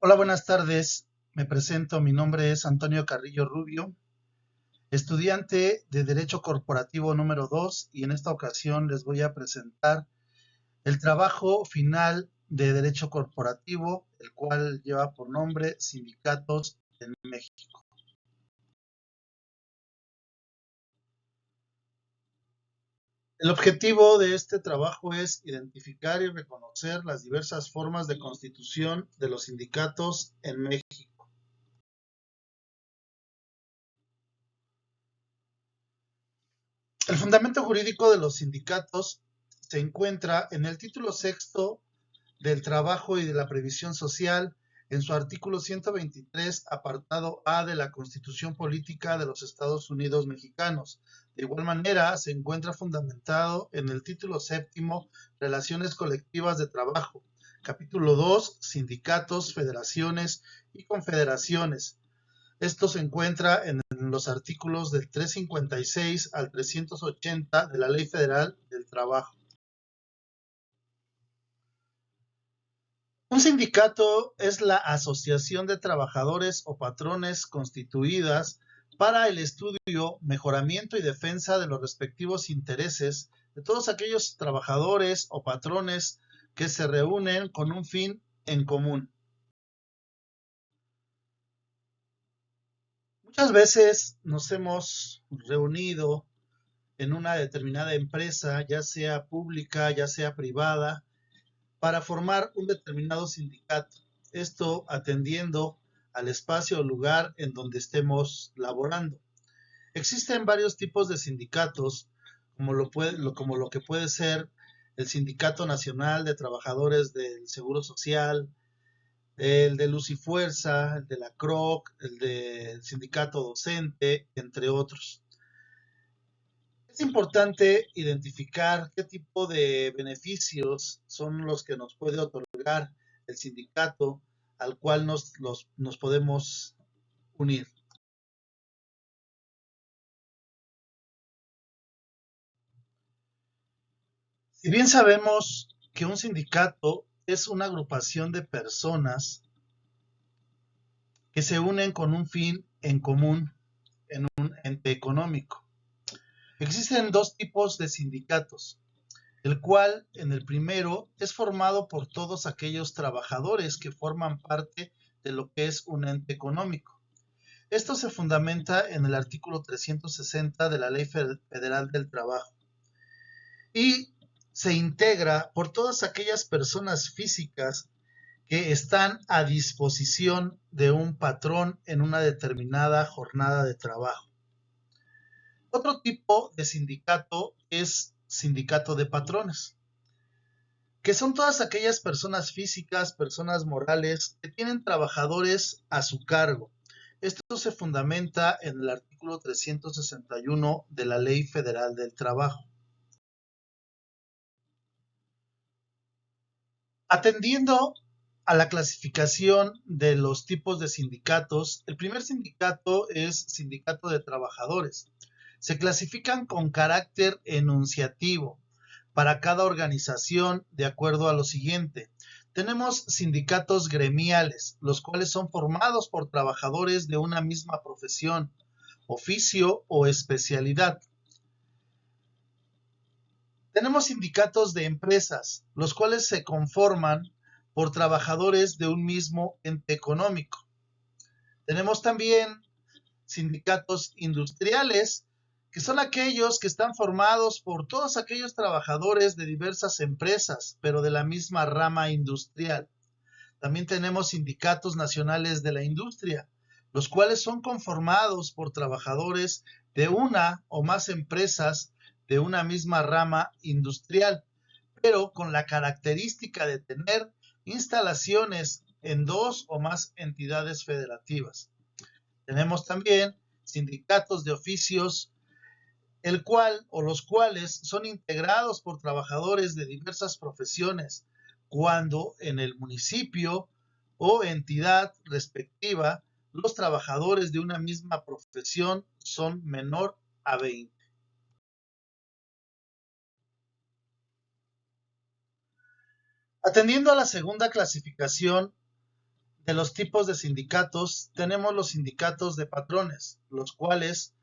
Hola, buenas tardes. Me presento, mi nombre es Antonio Carrillo Rubio, estudiante de Derecho Corporativo número 2, y en esta ocasión les voy a presentar el trabajo final de Derecho Corporativo, el cual lleva por nombre Sindicatos en México. El objetivo de este trabajo es identificar y reconocer las diversas formas de constitución de los sindicatos en México. El fundamento jurídico de los sindicatos se encuentra en el título sexto del Trabajo y de la Previsión Social, en su artículo 123, apartado A de la Constitución Política de los Estados Unidos Mexicanos. De igual manera, se encuentra fundamentado en el título séptimo, Relaciones Colectivas de Trabajo, capítulo 2, Sindicatos, Federaciones y Confederaciones. Esto se encuentra en los artículos del 356 al 380 de la Ley Federal del Trabajo. Un sindicato es la asociación de trabajadores o patrones constituidas para el estudio, mejoramiento y defensa de los respectivos intereses de todos aquellos trabajadores o patrones que se reúnen con un fin en común. Muchas veces nos hemos reunido en una determinada empresa, ya sea pública, ya sea privada, para formar un determinado sindicato. Esto atendiendo al espacio o lugar en donde estemos laborando. Existen varios tipos de sindicatos, como lo que puede ser el Sindicato Nacional de Trabajadores del Seguro Social, el de Luz y Fuerza, el de la CROC, el del Sindicato Docente, entre otros. Es importante identificar qué tipo de beneficios son los que nos puede otorgar el sindicato al cual nos podemos unir. Si bien sabemos que un sindicato es una agrupación de personas que se unen con un fin en común en un ente económico. Existen dos tipos de sindicatos, el cual en el primero es formado por todos aquellos trabajadores que forman parte de lo que es un ente económico. Esto se fundamenta en el artículo 360 de la Ley Federal del Trabajo y se integra por todas aquellas personas físicas que están a disposición de un patrón en una determinada jornada de trabajo. Otro tipo de sindicato es sindicato de patrones, que son todas aquellas personas físicas, personas morales, que tienen trabajadores a su cargo. Esto se fundamenta en el artículo 361 de la Ley Federal del Trabajo. Atendiendo a la clasificación de los tipos de sindicatos, el primer sindicato es sindicato de trabajadores. Se clasifican con carácter enunciativo para cada organización de acuerdo a lo siguiente. Tenemos sindicatos gremiales, los cuales son formados por trabajadores de una misma profesión, oficio o especialidad. Tenemos sindicatos de empresas, los cuales se conforman por trabajadores de un mismo ente económico. Tenemos también sindicatos industriales, que son aquellos que están formados por todos aquellos trabajadores de diversas empresas, pero de la misma rama industrial. También tenemos sindicatos nacionales de la industria, los cuales son conformados por trabajadores de una o más empresas de una misma rama industrial, pero con la característica de tener instalaciones en dos o más entidades federativas. Tenemos también sindicatos de oficios, el cual o los cuales son integrados por trabajadores de diversas profesiones, cuando en el municipio o entidad respectiva los trabajadores de una misma profesión son menor a 20. Atendiendo a la segunda clasificación de los tipos de sindicatos, tenemos los sindicatos de patrones, los cuales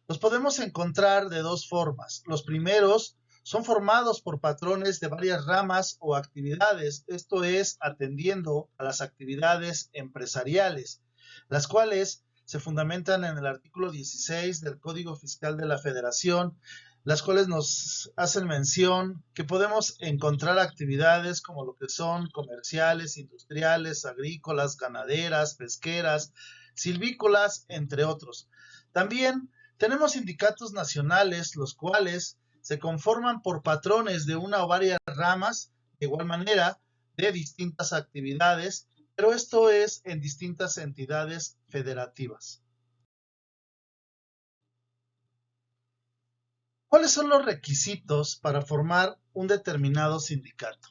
los podemos encontrar de dos formas. Los primeros son formados por patrones de varias ramas o actividades, esto es, atendiendo a las actividades empresariales, las cuales se fundamentan en el artículo 16 del Código Fiscal de la Federación, las cuales nos hacen mención que podemos encontrar actividades como lo que son comerciales, industriales, agrícolas, ganaderas, pesqueras, silvícolas, entre otros. También tenemos sindicatos nacionales, los cuales se conforman por patrones de una o varias ramas, de igual manera, de distintas actividades, pero esto es en distintas entidades federativas. ¿Cuáles son los requisitos para formar un determinado sindicato?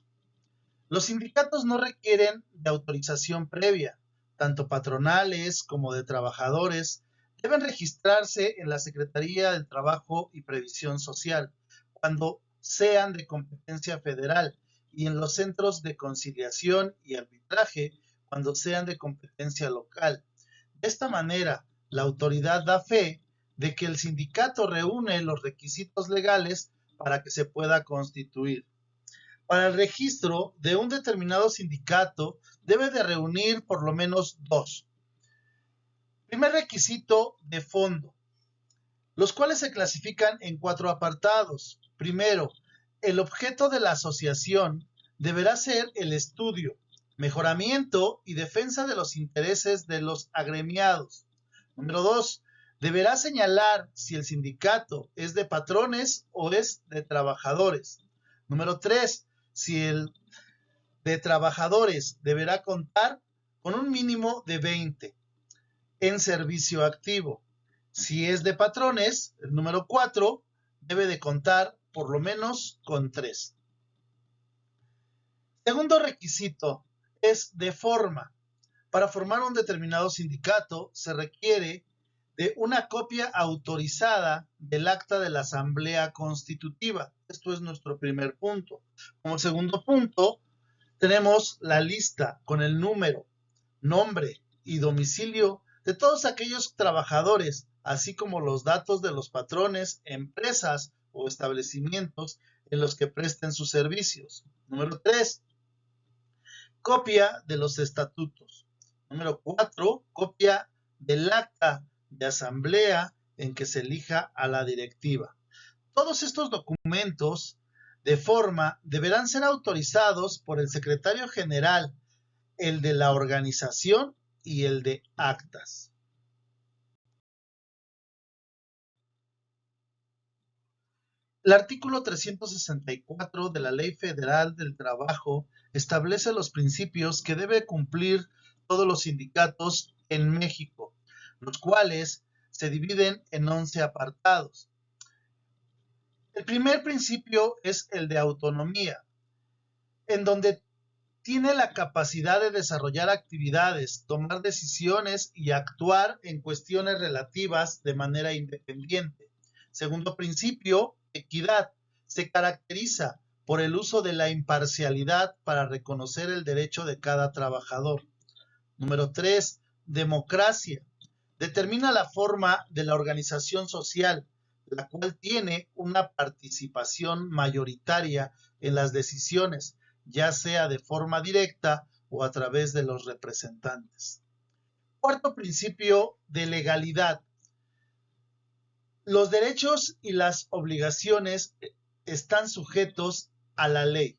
Los sindicatos no requieren de autorización previa, tanto patronales como de trabajadores. Deben registrarse en la Secretaría del Trabajo y Previsión Social cuando sean de competencia federal y en los centros de conciliación y arbitraje cuando sean de competencia local. De esta manera, la autoridad da fe de que el sindicato reúne los requisitos legales para que se pueda constituir. Para el registro de un determinado sindicato debe de reunir por lo menos dos. Primer requisito de fondo, los cuales se clasifican en 4 apartados. Primero, el objeto de la asociación deberá ser el estudio, mejoramiento y defensa de los intereses de los agremiados. Número 2, deberá señalar si el sindicato es de patrones o es de trabajadores. Número 3, si el de trabajadores deberá contar con un mínimo de 20 en servicio activo. Si es de patrones, el número 4 debe de contar por lo menos con 3. Segundo requisito es de forma. Para formar un determinado sindicato se requiere de una copia autorizada del acta de la Asamblea Constitutiva. Esto es nuestro primer punto. Como segundo punto, tenemos la lista con el número, nombre y domicilio de todos aquellos trabajadores, así como los datos de los patrones, empresas o establecimientos en los que presten sus servicios. Número 3, copia de los estatutos. Número 4, copia del acta de asamblea en que se elija a la directiva. Todos estos documentos de forma deberán ser autorizados por el secretario general, el de la organización y el de actas. El artículo 364 de la Ley Federal del Trabajo establece los principios que debe cumplir todos los sindicatos en México, los cuales se dividen en 11 apartados. El primer principio es el de autonomía, en donde tiene la capacidad de desarrollar actividades, tomar decisiones y actuar en cuestiones relativas de manera independiente. Segundo principio, equidad. Se caracteriza por el uso de la imparcialidad para reconocer el derecho de cada trabajador. Número 3, democracia. Determina la forma de la organización social, la cual tiene una participación mayoritaria en las decisiones, ya sea de forma directa o a través de los representantes. Cuarto principio de legalidad. Los derechos y las obligaciones están sujetos a la ley.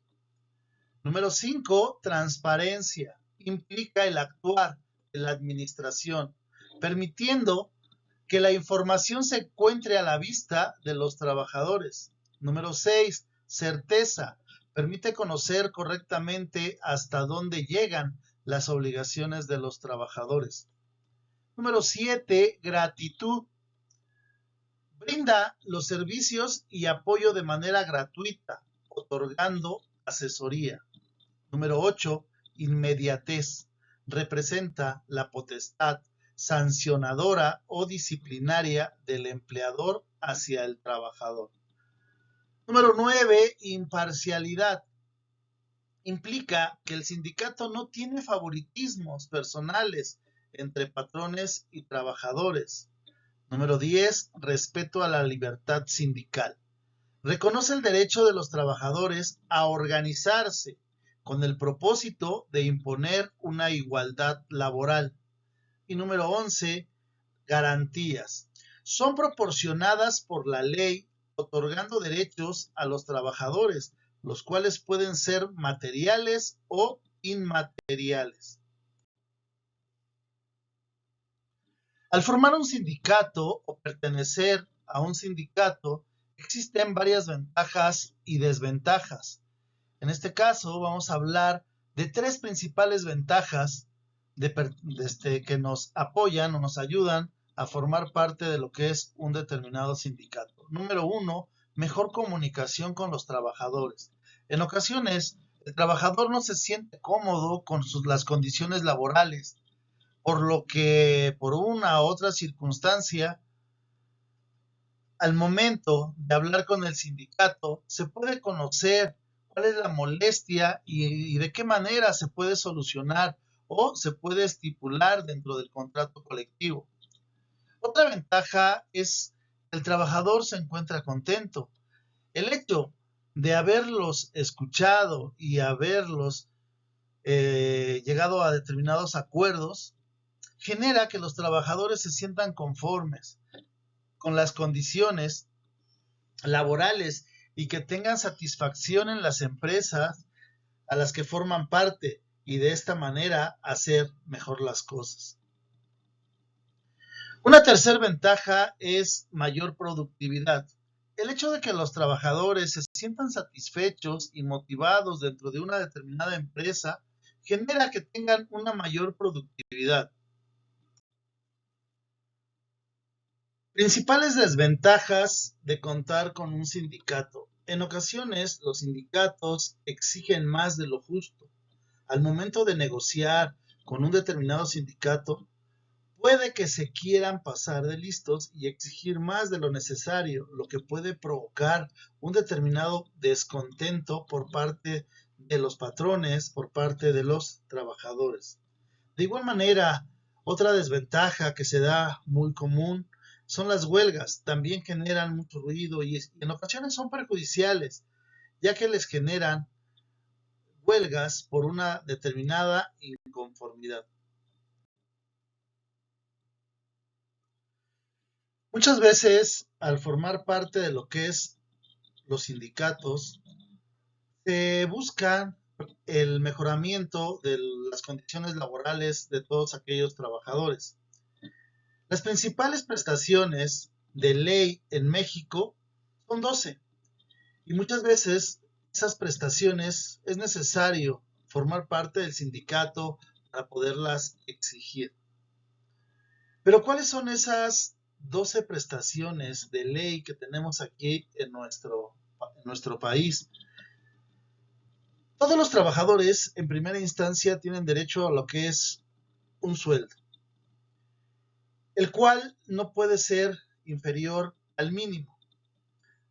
Número 5, transparencia. Implica el actuar de la administración, permitiendo que la información se encuentre a la vista de los trabajadores. Número 6, certeza. Permite conocer correctamente hasta dónde llegan las obligaciones de los trabajadores. Número 7, gratitud. Brinda los servicios y apoyo de manera gratuita, otorgando asesoría. Número 8, inmediatez. Representa la potestad sancionadora o disciplinaria del empleador hacia el trabajador. Número 9, imparcialidad. implica que el sindicato no tiene favoritismos personales entre patrones y trabajadores. Número 10. Respeto a la libertad sindical. Reconoce el derecho de los trabajadores a organizarse con el propósito de imponer una igualdad laboral. Y número 11. Garantías. Son proporcionadas por la ley, otorgando derechos a los trabajadores, los cuales pueden ser materiales o inmateriales. Al formar un sindicato o pertenecer a un sindicato, existen varias ventajas y desventajas. En este caso, vamos a hablar de tres principales ventajas que nos apoyan o nos ayudan a formar parte de lo que es un determinado sindicato. Número 1, mejor comunicación con los trabajadores. En ocasiones, el trabajador no se siente cómodo con las condiciones laborales, por lo que por una u otra circunstancia, al momento de hablar con el sindicato, se puede conocer cuál es la molestia y de qué manera se puede solucionar o se puede estipular dentro del contrato colectivo. Otra ventaja es que el trabajador se encuentra contento. El hecho de haberlos escuchado y haberlos llegado a determinados acuerdos genera que los trabajadores se sientan conformes con las condiciones laborales y que tengan satisfacción en las empresas a las que forman parte y de esta manera hacer mejor las cosas. Una tercera ventaja es mayor productividad. El hecho de que los trabajadores se sientan satisfechos y motivados dentro de una determinada empresa genera que tengan una mayor productividad. Principales desventajas de contar con un sindicato. En ocasiones, los sindicatos exigen más de lo justo. Al momento de negociar con un determinado sindicato, puede que se quieran pasar de listos y exigir más de lo necesario, lo que puede provocar un determinado descontento por parte de los patrones, por parte de los trabajadores. De igual manera, otra desventaja que se da muy común son las huelgas. También generan mucho ruido y en ocasiones son perjudiciales, ya que les generan huelgas por una determinada inconformidad. Muchas veces, al formar parte de lo que es los sindicatos, se busca el mejoramiento de las condiciones laborales de todos aquellos trabajadores. Las principales prestaciones de ley en México son 12 y muchas veces esas prestaciones es necesario formar parte del sindicato para poderlas exigir. Pero ¿cuáles son esas 12 prestaciones de ley que tenemos aquí en nuestro país? Todos los trabajadores en primera instancia tienen derecho a lo que es un sueldo, el cual no puede ser inferior al mínimo.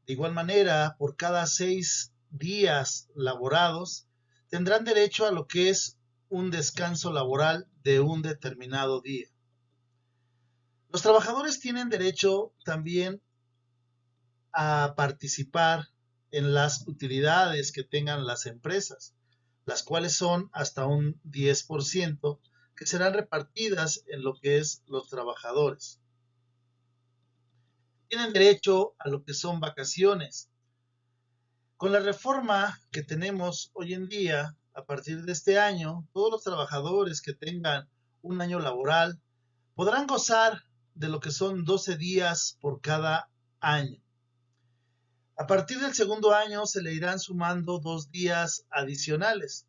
De igual manera, por cada 6 días laborados, tendrán derecho a lo que es un descanso laboral de un determinado día. Los trabajadores tienen derecho también a participar en las utilidades que tengan las empresas, las cuales son hasta un 10% que serán repartidas en lo que es los trabajadores. Tienen derecho a lo que son vacaciones. Con la reforma que tenemos hoy en día, a partir de este año, todos los trabajadores que tengan un año laboral podrán gozar de lo que son 12 días por cada año. A partir del segundo año se le irán sumando 2 días adicionales.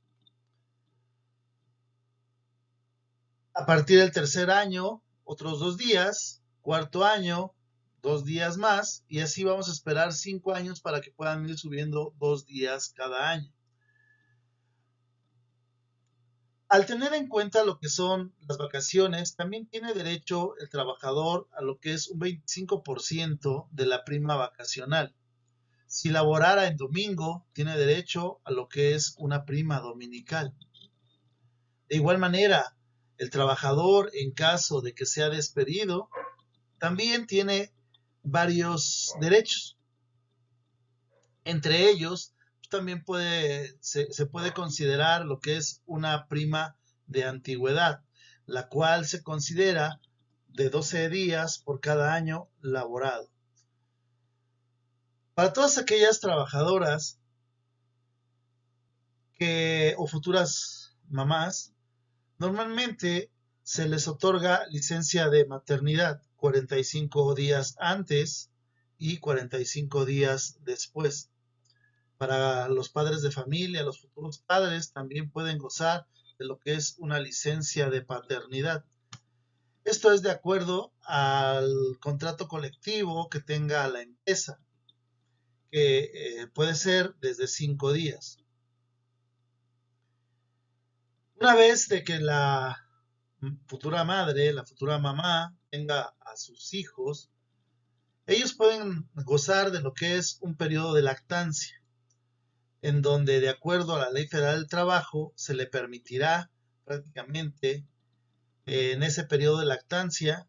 A partir del tercer año, otros 2 días. Cuarto año, 2 días más. Y así vamos a esperar 5 años para que puedan ir subiendo 2 días cada año. Al tener en cuenta lo que son las vacaciones, también tiene derecho el trabajador a lo que es un 25% de la prima vacacional. Si laborara en domingo, tiene derecho a lo que es una prima dominical. De igual manera, el trabajador, en caso de que sea despedido, también tiene varios derechos. Entre ellos, también se puede considerar lo que es una prima de antigüedad, la cual se considera de 12 días por cada año laborado. Para todas aquellas trabajadoras o futuras mamás, normalmente se les otorga licencia de maternidad 45 días antes y 45 días después. Para los padres de familia, los futuros padres también pueden gozar de lo que es una licencia de paternidad. Esto es de acuerdo al contrato colectivo que tenga la empresa, que puede ser desde 5 días. Una vez de que la futura madre, la futura mamá, tenga a sus hijos, ellos pueden gozar de lo que es un periodo de lactancia, en donde de acuerdo a la Ley Federal del Trabajo se le permitirá prácticamente en ese periodo de lactancia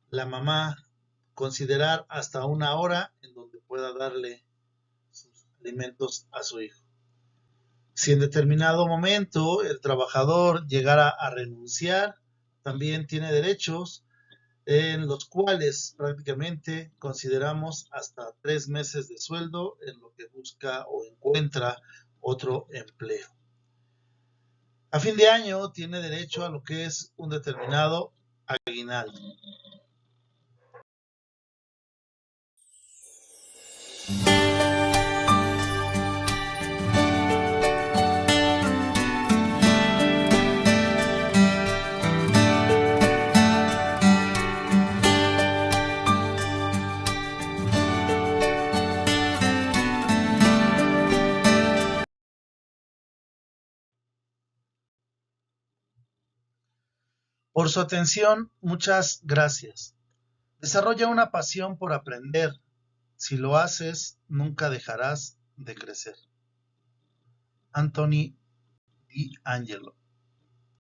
la mamá considerar hasta 1 hora en donde pueda darle sus alimentos a su hijo. Si en determinado momento el trabajador llegara a renunciar, también tiene derechos en los cuales prácticamente consideramos hasta 3 meses de sueldo en lo que busca o encuentra otro empleo. A fin de año tiene derecho a lo que es un determinado aguinaldo. Por su atención, muchas gracias. Desarrolla una pasión por aprender. Si lo haces, nunca dejarás de crecer. Anthony D'Angelo.